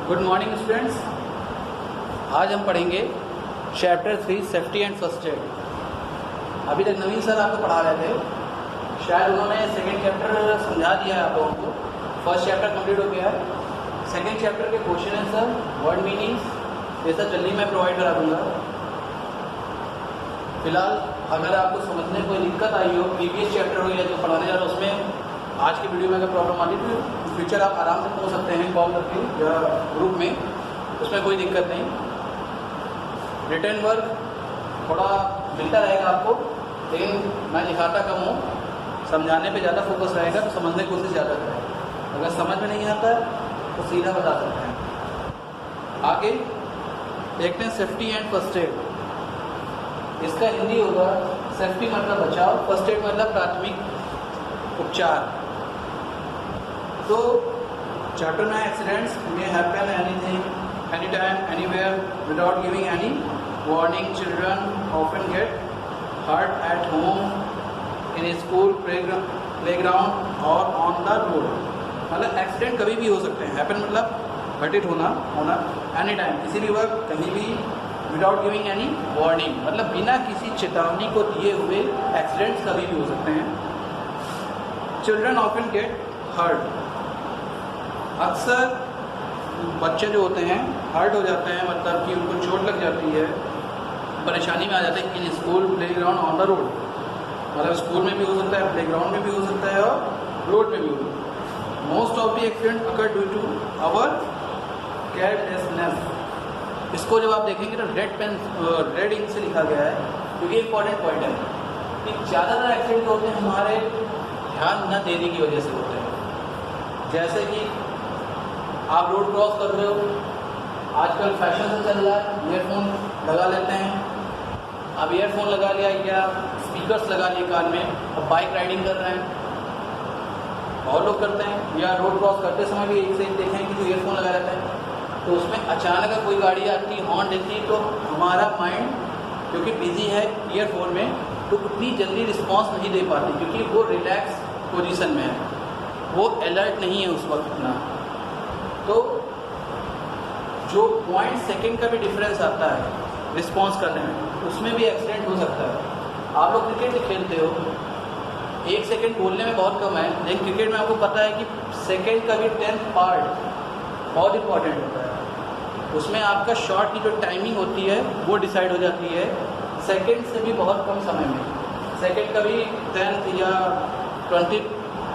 Good morning students. आज हम पढ़ेंगे chapter 3 safety and first aid. अभी तक नवीन सर आपको पढ़ा रहे थे, शायद उन्होंने सेकेंड चैप्टर समझा दिया है आप लोगों को। फर्स्ट चैप्टर कंप्लीट हो गया है। सेकेंड चैप्टर के क्वेश्चन आंसर, वर्ड मीनिंग्स ये सब जल्दी मैं प्रोवाइड करा दूँगा। फिलहाल अगर आपको समझने कोई दिक्कत आई हो, प्रीवियस चैप्टर हो या जो पढ़ाने जा रहा है उसमें आज की वीडियो में अगर प्रॉब्लम आती है तो फ्यूचर आप आराम से पूछ सकते हैं कॉल करके या ग्रुप में, उसमें कोई दिक्कत नहीं। रिटर्न वर्क थोड़ा मिलता रहेगा आपको, लेकिन मैं दिखाता कम हूँ, समझाने पे ज़्यादा फोकस रहेगा तो समझने की कोशिश ज़्यादा करें। अगर समझ में नहीं आता है तो सीधा बता सकते हैं। आगे देखते हैं सेफ्टी एंड फर्स्ट एड। इसका हिंदी होगा सेफ्टी मतलब बचाव, फर्स्ट एड मतलब प्राथमिक उपचार। तो चैप्टर में accidents may happen anything, anytime, anywhere without giving any warning. Children often get hurt at home, in school, playground or on the road. मतलब एक्सीडेंट कभी भी हो सकते हैं। हैपन मतलब घटित होना एनी टाइम, किसी भी वक्त, कहीं भी, विदाउट गिविंग एनी वार्निंग मतलब बिना किसी चेतावनी को दिए हुए एक्सीडेंट्स कभी भी हो सकते हैं। चिल्ड्रन ऑफन गेट हर्ट, अक्सर बच्चे जो होते हैं हर्ट हो जाते हैं, मतलब कि उनको चोट लग जाती है, परेशानी में आ जाते हैं। In school, playground, on the road, मतलब स्कूल में भी हो सकता है, प्लेग्राउंड में भी हो सकता है और रोड में भी हो सकता है। Most of the accident occur due to our carelessness. इसको जब आप देखेंगे तो रेड इंक से लिखा गया है, क्योंकि इंपॉर्टेंट पॉइंट है कि ज़्यादातर एक्सीडेंट होते हैं हमारे ध्यान न देने की वजह से होते हैं। जैसे कि आप रोड क्रॉस कर रहे हो, आजकल फैशन से चल रहा है, ईयरफोन लगा लेते हैं। अब ईयरफोन लगा लिया या स्पीकर्स लगा लिए कान में, अब बाइक राइडिंग कर रहे हैं, बहुत लोग करते हैं। या रोड क्रॉस करते समय भी एक से एक देखें कि जो ईयरफोन लगा रहता है, तो उसमें अचानक कोई गाड़ी आती, हॉर्न देती, तो हमारा माइंड क्योंकि बिजी है ईयरफोन में, तो उतनी जल्दी रिस्पॉन्स नहीं दे पाती, क्योंकि वो रिलैक्स पोजीशन में है, वो अलर्ट नहीं है उस वक्त इतना। तो जो पॉइंट सेकंड का भी डिफरेंस आता है रिस्पॉन्स करने में, उसमें भी एक्सीडेंट हो सकता है। आप लोग क्रिकेट खेलते हो, 1 सेकंड बोलने में बहुत कम है, लेकिन क्रिकेट में आपको पता है कि सेकंड का भी 10th पार्ट बहुत इंपॉर्टेंट होता है। उसमें आपका शॉट की जो टाइमिंग होती है वो डिसाइड हो जाती है सेकंड से भी बहुत कम समय में। सेकंड का भी 10th या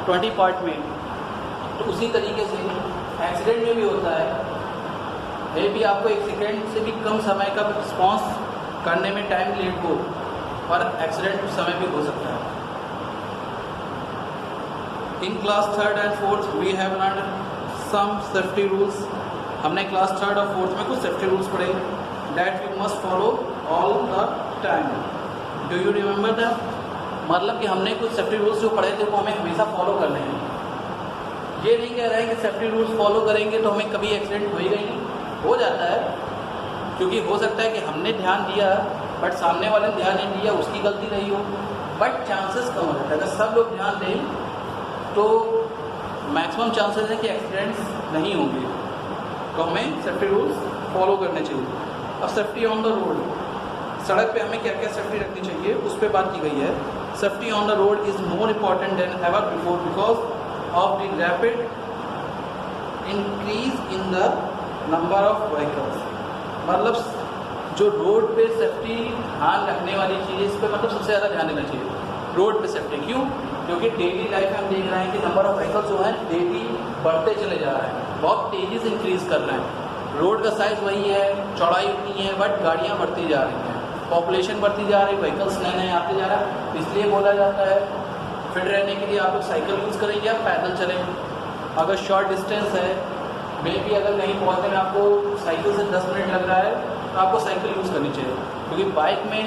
20 पार्ट में। तो उसी तरीके से एक्सीडेंट में भी होता है, ये भी आपको 1 सेकेंड से भी कम समय का रिस्पॉन्स करने में टाइम लेट हो, और एक्सीडेंट उस समय भी हो सकता है। In class 3rd and 4th we have learn some safety rules. हमने क्लास 3rd और 4th में कुछ सेफ्टी रूल्स पढ़े, that we must follow all the time. Do you remember that? मतलब कि हमने कुछ सेफ्टी रूल्स जो पढ़े थे वो हमें हमेशा फॉलो करने हैं। ये नहीं कह रहे हैं कि सेफ्टी रूल्स फॉलो करेंगे तो हमें कभी एक्सीडेंट होएगा ही नहीं, हो जाता है, क्योंकि हो सकता है कि हमने ध्यान दिया बट सामने वाले ने ध्यान नहीं दिया, उसकी गलती रही हो, बट चांसेस कम हो जाता है। अगर सब लोग ध्यान दें तो मैक्सिमम चांसेस हैं कि एक्सीडेंट्स नहीं होंगे। तो हमें सेफ्टी रूल्स फॉलो करने चाहिए। अब सेफ्टी ऑन द रोड, सड़क पे हमें क्या क्या सेफ्टी रखनी चाहिए उस पर बात की गई है। Safety on the road is more important than ever before because of the rapid increase in the number of vehicles। मतलब जो रोड पे सेफ्टी ध्यान रखने वाली चीज़, इस पर मतलब सबसे ज़्यादा ध्यान देना चाहिए रोड पे सेफ्टी। क्यों? क्योंकि डेली लाइफ में हम देख रहे हैं कि नंबर ऑफ व्हीकल्स जो हैं डेली बढ़ते चले जा रहे हैं, बहुत तेज़ी से इंक्रीज़ कर रहे हैं। रोड का साइज़ वही है, चौड़ाई उतनी है, बट गाड़ियाँ बढ़ती जा रही हैं, पॉपुलेशन बढ़ती जा रही है, व्हीकल्स नए नए आते जा रहा है। इसलिए बोला जाता है फिट रहने के लिए आप लोग साइकिल यूज़ करें या पैदल चलें। अगर शॉर्ट डिस्टेंस है, मे भी अगर कहीं पहुंचने में आपको साइकिल से 10 मिनट लग रहा है तो आपको साइकिल यूज़ करनी चाहिए, क्योंकि बाइक में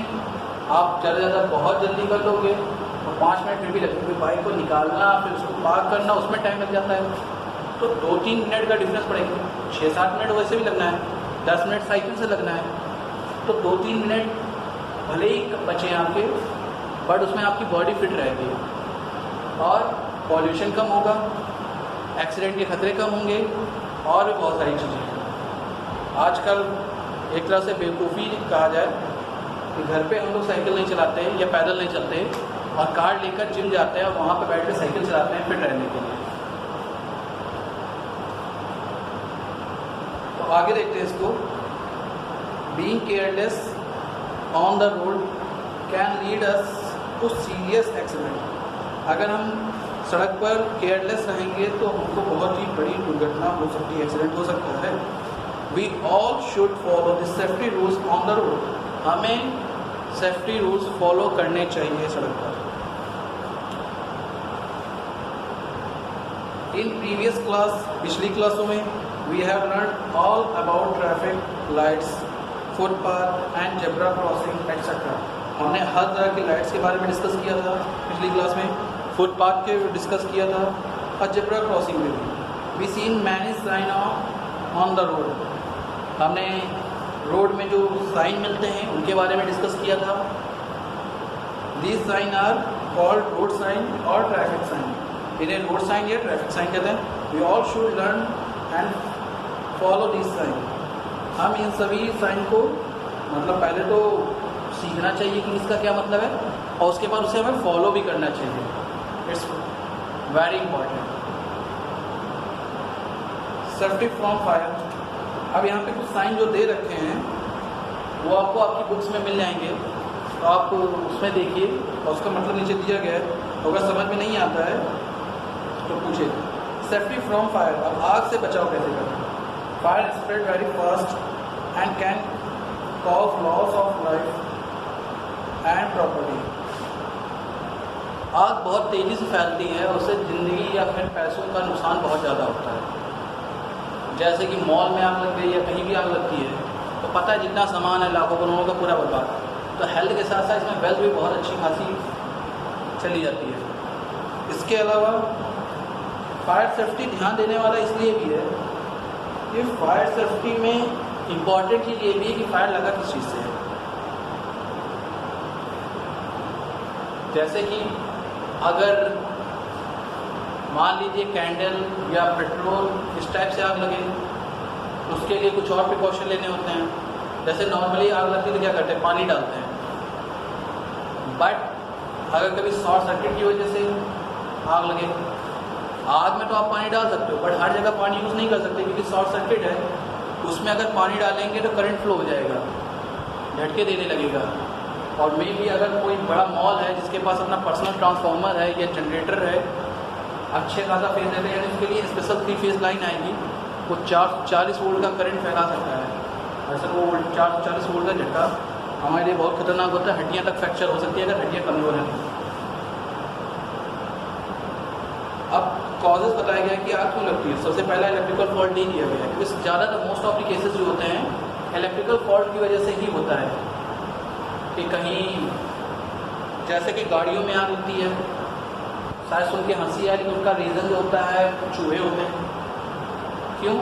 आप ज़्यादा से ज़्यादा बहुत जल्दी कर लोगे और 5 मिनट फिर भी लगेंगे, क्योंकि बाइक को निकालना फिर उसको पार्क करना उसमें टाइम लग जाता है। तो 2-3 मिनट का डिफरेंस पड़ेगा। 6-7 मिनट वैसे भी लगना है, 10 मिनट साइकिल से लगना है, तो 2-3 मिनट भले ही बचे आपके, बट उसमें आपकी बॉडी फिट रहेगी और पॉल्यूशन कम होगा, एक्सीडेंट के खतरे कम होंगे और भी बहुत सारी चीज़ें। आजकल एक तरह से बेवकूफ़ी कहा जाए कि घर पे हम लोग साइकिल नहीं चलाते या पैदल नहीं चलते और कार लेकर जिम जाते हैं और वहाँ पर बैठ कर साइकिल चलाते हैं फिट रहने के लिए। तो आगे देखते हैं इसको। Being careless on the road can lead us to serious accident. अगर हम सड़क पर केयरलेस रहेंगे तो हमको बहुत ही बड़ी दुर्घटना हो सकती है, एक्सीडेंट हो सकता है। We all should follow the safety rules on the road. हमें सेफ्टी रूल्स फॉलो करने चाहिए सड़क पर। इन प्रीवियस क्लास, पिछली क्लासों में we have learn all about traffic lights, footpath and zebra crossing etcetera. हमने हर तरह की लाइट्स के बारे में डिस्कस किया था पिछली क्लास में, फुटपाथ के डिस्कस किया था और जेब्रा क्रॉसिंग में भी। We seen many sign on the road. हमने रोड में जो साइन मिलते हैं उनके बारे में डिस्कस किया था। These sign are called road sign और ट्रैफिक साइन। इन्हें रोड साइन या ट्रैफिक साइन कहते हैं। We all should learn and follow this sign. हम इन सभी साइन को मतलब पहले तो सीखना चाहिए कि इसका क्या मतलब है और उसके बाद उसे हमें फॉलो भी करना चाहिए। It's very important. Safety from fire. अब यहाँ पे कुछ साइन जो दे रखे हैं वो आपको आपकी बुक्स में मिल जाएंगे, तो आप उसमें देखिए और उसका मतलब नीचे दिया गया है। तो अगर समझ में नहीं आता है तो पूछिए। Safety from fire. अब आग से बचाव कैसे करें? Fire spread very fast and can cause loss of life and property. आग बहुत तेज़ी से फैलती है और उससे ज़िंदगी या फिर पैसों का नुकसान बहुत ज़्यादा होता है। जैसे कि मॉल में आग लग गई या कहीं भी आग लगती है तो पता है जितना सामान है लाखों करोड़ों का पूरा बर्बाद। तो हेल्थ के साथ साथ इसमें वेल्थ भी बहुत अच्छी खासी चली जाती है। इसके अलावा फायर सेफ्टी ध्यान देने वाला इसलिए भी है कि फायर सेफ्टी में इम्पॉर्टेंट चीज़ ये भी है कि फायर लगा किस चीज़ से है। जैसे कि अगर मान लीजिए कैंडल या पेट्रोल इस टाइप से आग लगे तो उसके लिए कुछ और प्रिकॉशन लेने होते हैं। जैसे नॉर्मली आग लगती है तो क्या करते हैं, पानी डालते हैं। बट अगर कभी शॉर्ट सर्किट की वजह से आग लगे, आग में तो आप पानी डाल सकते हो बट हर जगह पानी यूज़ नहीं कर सकते क्योंकि शॉर्ट सर्किट है। उसमें अगर पानी डालेंगे तो करंट फ्लो हो जाएगा, झटके देने लगेगा। और मे भी अगर कोई बड़ा मॉल है जिसके पास अपना पर्सनल ट्रांसफार्मर है या जनरेटर है, अच्छे खासा फेज देते हैं, उसके लिए स्पेशल 3 फेज लाइन आएगी, वो 440 वोल्ट का करंट फैला सकता है। असल वो 440 वोल्ट का झटका हमारे लिए बहुत खतरनाक होता है। हड्डियाँ तक फ्रैक्चर हो सकती है अगर हड्डियाँ कमज़ोर हैं। अब कॉजेज़ बताया गया कि आग क्यों लगती है। सबसे पहला इलेक्ट्रिकल फॉल्ट ही किया गया है क्योंकि ज़्यादातर मोस्ट ऑफ द केसेस जो होते हैं इलेक्ट्रिकल फॉल्ट की वजह से ही होता है। कि कहीं जैसे कि गाड़ियों में आग लगती है, शायद सुन के हंसी आ रही, तो उनका रीज़न जो होता है चूहे होते हैं। क्यों?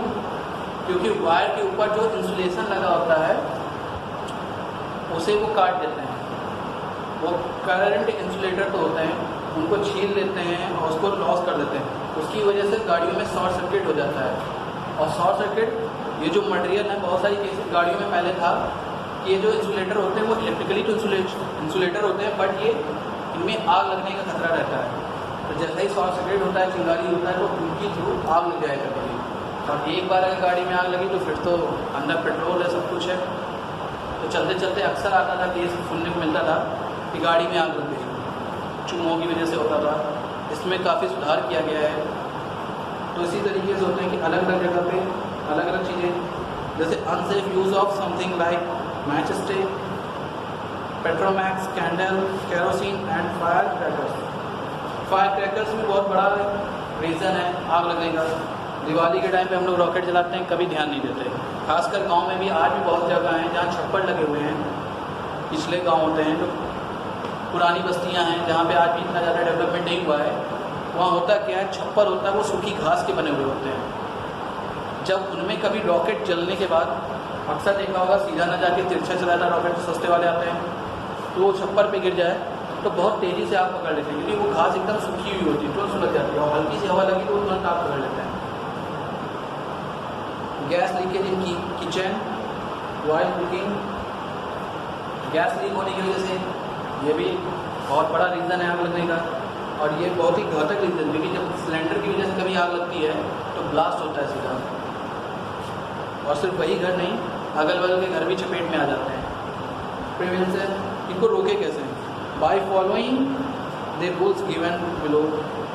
क्योंकि वायर के ऊपर जो इंसुलेशन लगा होता है उसे वो काट देते हैं। वो करंट इंसुलेटर तो होते हैं, उनको छील देते हैं और उसको लॉस कर देते हैं। उसकी वजह से गाड़ियों में शॉर्ट सर्किट हो जाता है। और शॉर्ट सर्किट ये जो मटेरियल है, बहुत सारी केसेस गाड़ियों में पहले था कि ये जो इंसुलेटर होते हैं वो इलेक्ट्रिकली तो इंसुलेटर होते हैं बट ये इनमें आग लगने का खतरा रहता है। तो जैसे ही शॉर्ट सर्किट होता है, चिंगारी होता है, तो उनकी थ्रू आग लग जाएगा कभी। और एक बार अगर गाड़ी में आग लगी तो फिर तो अंदर पेट्रोल है, सब कुछ है। तो चलते चलते अक्सर आता था, केस सुनने को मिलता था कि गाड़ी में आग लग गई, चूहों की वजह से होता था। इसमें काफ़ी सुधार किया गया है। तो इसी तरीके से होते हैं कि अलग अलग जगह पे अलग अलग चीज़ें, जैसे unsafe use of something like match stick, Petromax, candle, kerosene and fire crackers. Fire crackers में बहुत बड़ा रीज़न है आग लगने का। दिवाली के टाइम पे हम लोग रॉकेट जलाते हैं, कभी ध्यान नहीं देते। खासकर गांव में भी आज भी बहुत जगह हैं जहाँ छप्पर लगे हुए हैं। पिछले गांव होते हैं जो पुरानी बस्तियाँ हैं जहाँ पे आज भी इतना ज़्यादा डेवलपमेंट नहीं हुआ है, वहाँ होता क्या है, छप्पर होता है वो सूखी घास के बने हुए होते हैं। जब उनमें कभी रॉकेट जलने के बाद, अक्सर देखा होगा सीधा ना जाके तिरछा चलाता रॉकेट, सस्ते वाले आते हैं, तो वो छप्पर पे गिर जाए तो बहुत तेज़ी से आग पकड़ लेते हैं क्योंकि वो घास एकदम सूखी हुई होती है, तुरंत सुलग जाती है और हल्की सी हवा लगी तो वो तुरंत आग पकड़ लेते हैं। Gas leakage in kitchen while cooking, gas leak होने की वजह से ये भी बहुत बड़ा रीज़न है आग लगने का, और ये बहुत ही घातक रीज़न, क्योंकि जब सिलेंडर की वजह से कभी आग लगती है तो ब्लास्ट होता है सीधा, और सिर्फ वही घर नहीं, अगल बगल के घर भी चपेट में आ जाते हैं। प्रिवेंशन, इनको रोके कैसे? By following the rules given below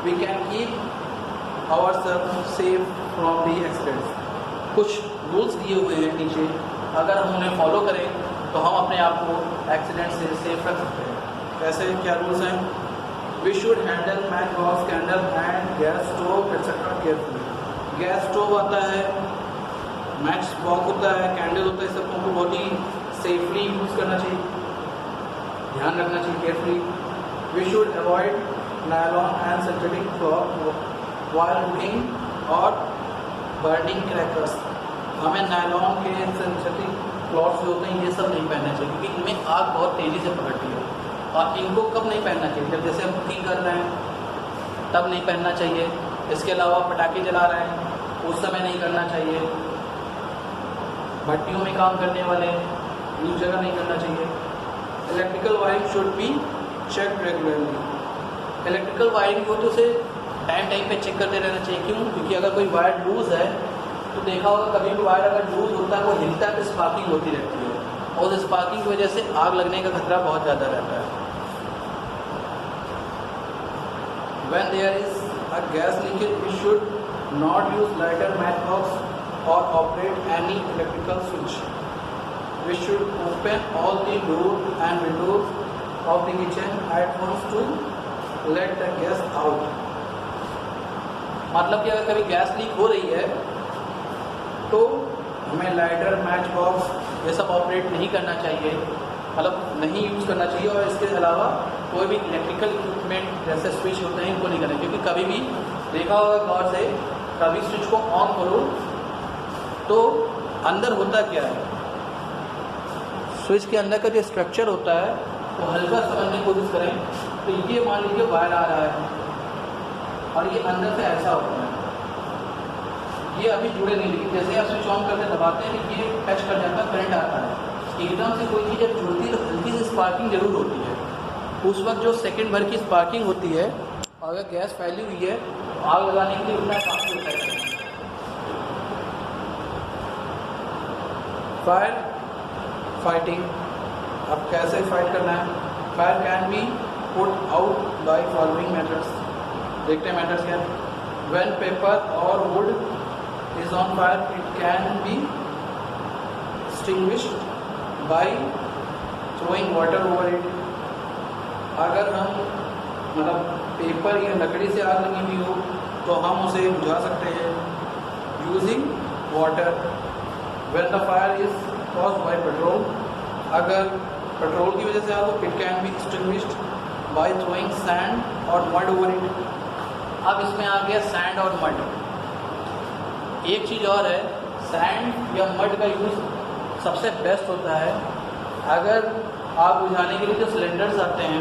we can keep ourself safe from the accidents. कुछ रूल्स दिए हुए हैं नीचे, अगर हम उन्हें फॉलो करें तो हम अपने आप को एक्सीडेंट से सेफ रख सकते हैं। कैसे, क्या रूल्स हैं? We should handle match box, candle and gas stove etcetera carefully. Gas stove आता है, मैच बॉक्स होता है, कैंडल होता है, सबको हमको बहुत ही सेफली यूज़ करना चाहिए, ध्यान रखना चाहिए carefully. We should avoid nylon and synthetic cloth while cooking और बर्निंग क्रैकर्स। हमें नायलॉन के सिंथेटिक क्लॉथ्स जो होते हैं ये सब नहीं पहनना चाहिए, क्योंकि इनमें आग बहुत तेज़ी से पकड़ती है। और इनको कब नहीं पहनना चाहिए? जब जैसे हम कुकिंग कर रहे हैं तब नहीं पहनना चाहिए। इसके अलावा पटाखे जला रहे हैं उस समय नहीं करना चाहिए। भट्टियों में काम करने वाले उस जगह नहीं करना चाहिए। Electrical wiring should be check regularly. Electrical wiring हो तो उसे टाइम पे चेक करते रहना चाहिए। क्यों? क्योंकि अगर कोई वायर लूज़ है तो देखा होगा कभी भी वायर अगर लूज़ होता है वो हिलता है तो स्पार्किंग होती रहती है, और उस स्पार्किंग की वजह से आग लगने का खतरा बहुत ज़्यादा रहता है। When there is a gas leakage, we should not use lighter matchbox or operate any electrical switch. We should open all the doors and windows of the kitchen at once to let the gas out. मतलब कि अगर कभी gas leak हो रही है तो हमें lighter, match box ये सब ऑपरेट नहीं करना चाहिए, मतलब नहीं यूज़ करना चाहिए। और इसके अलावा कोई भी इलेक्ट्रिकल इक्विपमेंट जैसे स्विच होते हैं इनको नहीं करना, क्योंकि कभी भी देखा होगा गौर से, कभी स्विच को ऑन करो तो अंदर होता क्या है, स्विच के अंदर का जो स्ट्रक्चर होता है वो हल्का समझने की कोशिश करें तो ये मान लीजिए वायर आ रहा है और ये अंदर से ऐसा होता है, ये अभी जुड़े नहीं, लेकिन जैसे आप स्विच ऑन करके दबाते हैं ये टच कर जाता है, करंट आता है। एकदम से कोई चीज़ जब जुड़ती है तो हल्की सी स्पार्किंग जरूर होती है। उस वक्त जो सेकंड भर की स्पार्किंग होती है, अगर गैस फैली हुई है तो आग लगाने के लिए उतना काफ़ी होता है। फायर फाइटिंग, अब कैसे फाइट करना है? Fire can be put out by following methods. देखते हैं मेथड्स क्या है। व्हेन पेपर और would is on fire it can B extinguished by throwing water over it। अगर हम मतलब पेपर या लकड़ी से आग लगी हुई हो तो हम उसे बुझा सकते हैं using water. When the fire is caused by petrol, अगर पेट्रोल की वजह से आग हो it can be extinguished by throwing sand और मड ओवर इट। अब इसमें आ गया सैंड और मड। एक चीज़ और है, सैंड या मड का यूज़ सबसे बेस्ट होता है अगर आग बुझाने के लिए जो सिलेंडर्स आते हैं,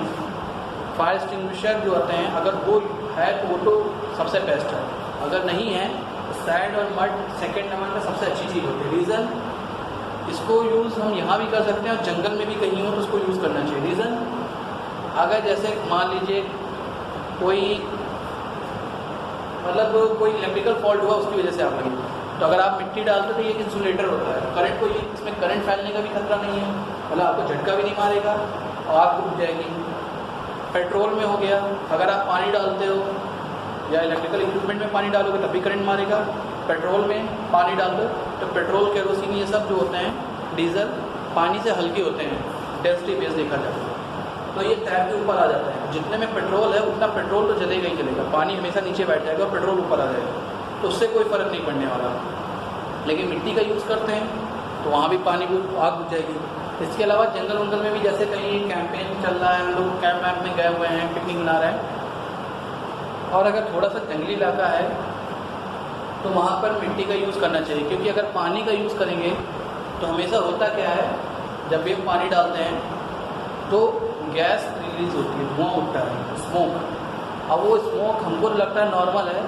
फायर एक्सटिंग्विशर जो आते हैं, अगर वो है तो वो तो सबसे बेस्ट है। अगर नहीं है तो सैंड और मड सेकंड नंबर में सबसे अच्छी चीज़ होती है। रीज़न, इसको यूज़ हम यहाँ भी कर सकते हैं और जंगल में भी कहीं हो तो उसको यूज़ करना चाहिए। रीज़न, अगर जैसे मान लीजिए कोई मतलब कोई इलेक्ट्रिकल फॉल्ट हुआ उसकी वजह से आग लगी, तो अगर आप मिट्टी डालते तो ये इंसुलेटर होता है, करंट को ये इसमें करंट फैलने का भी खतरा नहीं है, मतलब आपको झटका भी नहीं मारेगा और आग बुझ जाएगी। पेट्रोल में हो गया, अगर आप पानी डालते हो या इलेक्ट्रिकल इक्विपमेंट में पानी डालोगे तब भी करंट मारेगा। पेट्रोल में पानी डाल दो तो पेट्रोल, केरोसिन ये सब जो होते हैं डीजल पानी से हल्के होते हैं, डेंसिटी बेस देखा जाए तो ये तैर के ऊपर आ जाता है। जितने में पेट्रोल है उतना पेट्रोल तो जलेगा ही जलेगा, पानी हमेशा नीचे बैठ जाएगा और पेट्रोल ऊपर आ जाएगा, तो उससे कोई फ़र्क नहीं पड़ने वाला। लेकिन मिट्टी का यूज़ करते हैं तो वहाँ भी पानी को आग बुझ जाएगी। इसके अलावा जंगल वंगल में भी जैसे कहीं कैंपेन चल रहा है, हम लोग कैंप वैम्प में गए हुए हैं, पिकनिक मना रहे हैं, और अगर थोड़ा सा जंगली इलाका है तो वहाँ पर मिट्टी का यूज़ करना चाहिए। क्योंकि अगर पानी का यूज़ करेंगे तो हमेशा होता क्या है, जब भी हम पानी डालते हैं तो गैस रिलीज़ होती है, धुआं उठता है, स्मोक। अब वो स्मोक हमको लगता है नॉर्मल है,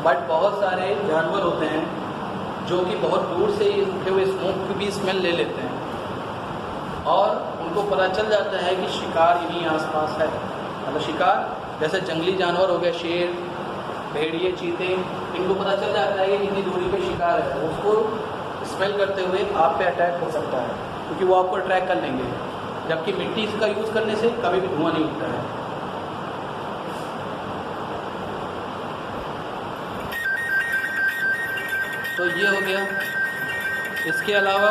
बट बहुत सारे जानवर होते हैं जो कि बहुत दूर से ही उठे हुए स्मोक की भी स्मेल ले लेते हैं और उनको पता चल जाता है कि शिकार यहीं आसपास है। मतलब शिकार जैसे जंगली जानवर हो गए, शेर, भेड़िए, चीते, इनको पता चल जाता है कि कितनी दूरी पे शिकार है, उसको स्मेल करते हुए आप पे अटैक हो सकता है क्योंकि वो आपको अट्रैक्ट कर लेंगे। जबकि मिट्टी का यूज़ करने से कभी भी धुआं नहीं उठता है। तो ये हो गया। इसके अलावा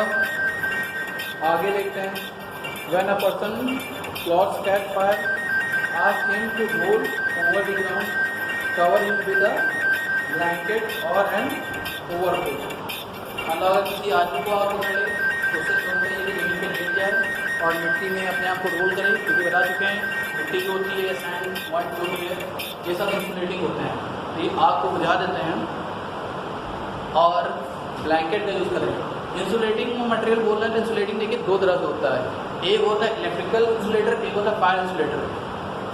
आगे देखते हैं। When a person plots catch fire, ask him to roll over the ground, cover him with a blanket or an overcoat। मतलब अगर किसी आदमी को आग पकड़ ले तो उसे तुरंत ये जमीन पे लेट जाए और मिट्टी में अपने आप को रोल करे, क्योंकि बता चुके हैं मिट्टी जो होती है, सैंड, वाइट जो होती है, ये सब इंसुलेटिंग होते हैं, तो ये आग को बुझा देते हैं। और ब्लैंकेट का यूज़ करें। इंसुलेटिंग मटेरियल बोल रहे हैं, इंसुलेटिंग देखिए दो तरह से होता है। एक होता है इलेक्ट्रिकल इंसुलेटर, एक होता है फायर इंसुलेटर।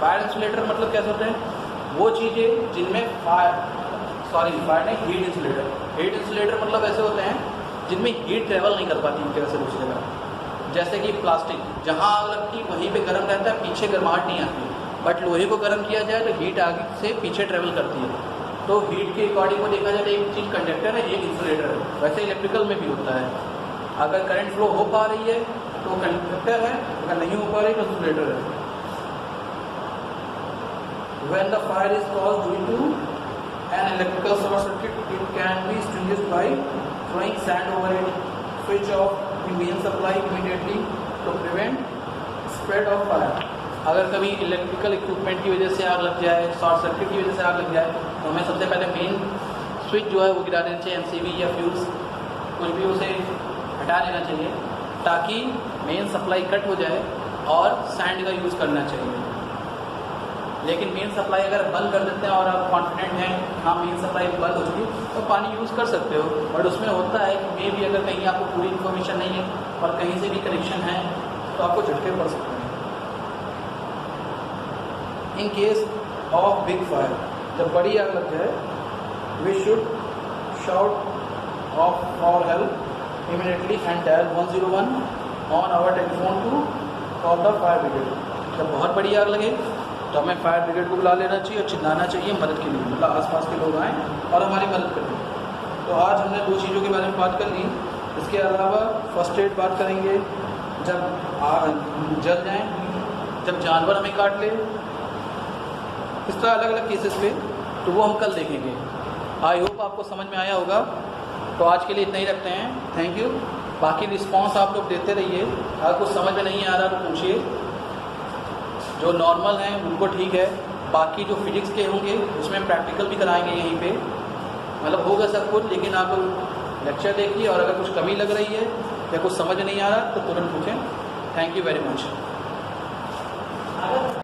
फायर इंसुलेटर मतलब कैसे होते हैं? वो चीज़ें जिनमें फायर नहीं, हीट इंसुलेटर। हीट इंसुलेटर मतलब ऐसे होते हैं जिनमें हीट ट्रेवल नहीं कर पाती एक जगह से दूसरी जगह। जैसे कि प्लास्टिक, जहाँ आग लगती वहीं पे गर्म रहता है, पीछे गर्माहट नहीं आती। बट लोहे को गर्म किया जाए तो हीट आगे से पीछे ट्रेवल करती है। तो हीट के अकॉर्डिंग को देखा जाए तो एक चीज़ कंडक्टर है, एक इंसुलेटर है। वैसे इलेक्ट्रिकल में भी होता है, अगर करंट फ्लो हो पा रही है तो कंडक्टर है, अगर नहीं हो पा रही तो इंसुलेटर है। When the fire is caused due to an electrical short circuit, it can be extinguished by throwing sand over it. Switch off the main supply immediately to prevent spread of fire। अगर कभी electrical equipment की वजह से आग लग जाए, short circuit की वजह से आग लग जाए, तो हमें सबसे पहले मेन स्विच जो है वो गिरा देना चाहिए। एमसीबी या फ्यूज़ कुछ भी उसे हटा लेना चाहिए ताकि मेन सप्लाई कट हो जाए और सैंड का यूज़ करना चाहिए। लेकिन मेन सप्लाई अगर बंद कर देते हैं और आप कॉन्फिडेंट हैं हाँ मेन सप्लाई बंद हो चुकी तो पानी यूज़ कर सकते हो। बट उसमें होता है कि मे भी अगर कहीं आपको पूरी इन्फॉर्मेशन नहीं है और कहीं से भी कनेक्शन है तो आपको झटके पड़ सकते हैं। In case of big fire, जब बड़ी आग लग जाए, we should shout of for help immediately and dial 101 on our telephone to call the fire brigade. जब बहुत बड़ी आग लगे तो हमें फायर ब्रिगेड को बुला लेना चाहिए और चिल्लाना चाहिए मदद के लिए, मतलब आसपास के लोग आएँ और हमारी मदद करें। तो आज हमने दो चीज़ों के बारे में बात कर ली। इसके अलावा फर्स्ट एड बात करेंगे, जब आग जल जाए, जब जानवर हमें काट ले, इस तरह अलग अलग केसेस पे, तो वो हम कल देखेंगे। आई होप आपको समझ में आया होगा। तो आज के लिए इतना ही रखते हैं। Thank you. बाकी रिस्पांस आप लोग देते रहिए। अगर कुछ समझ में नहीं आ रहा तो पूछिए। जो नॉर्मल हैं उनको ठीक है, बाकी जो फिजिक्स के होंगे उसमें प्रैक्टिकल भी कराएंगे यहीं पे, मतलब होगा सब कुछ। लेकिन आप लोग लेक्चर देखिए और अगर कुछ कमी लग रही है या कुछ समझ नहीं आ रहा तो तुरंत पूछें। Thank you very much.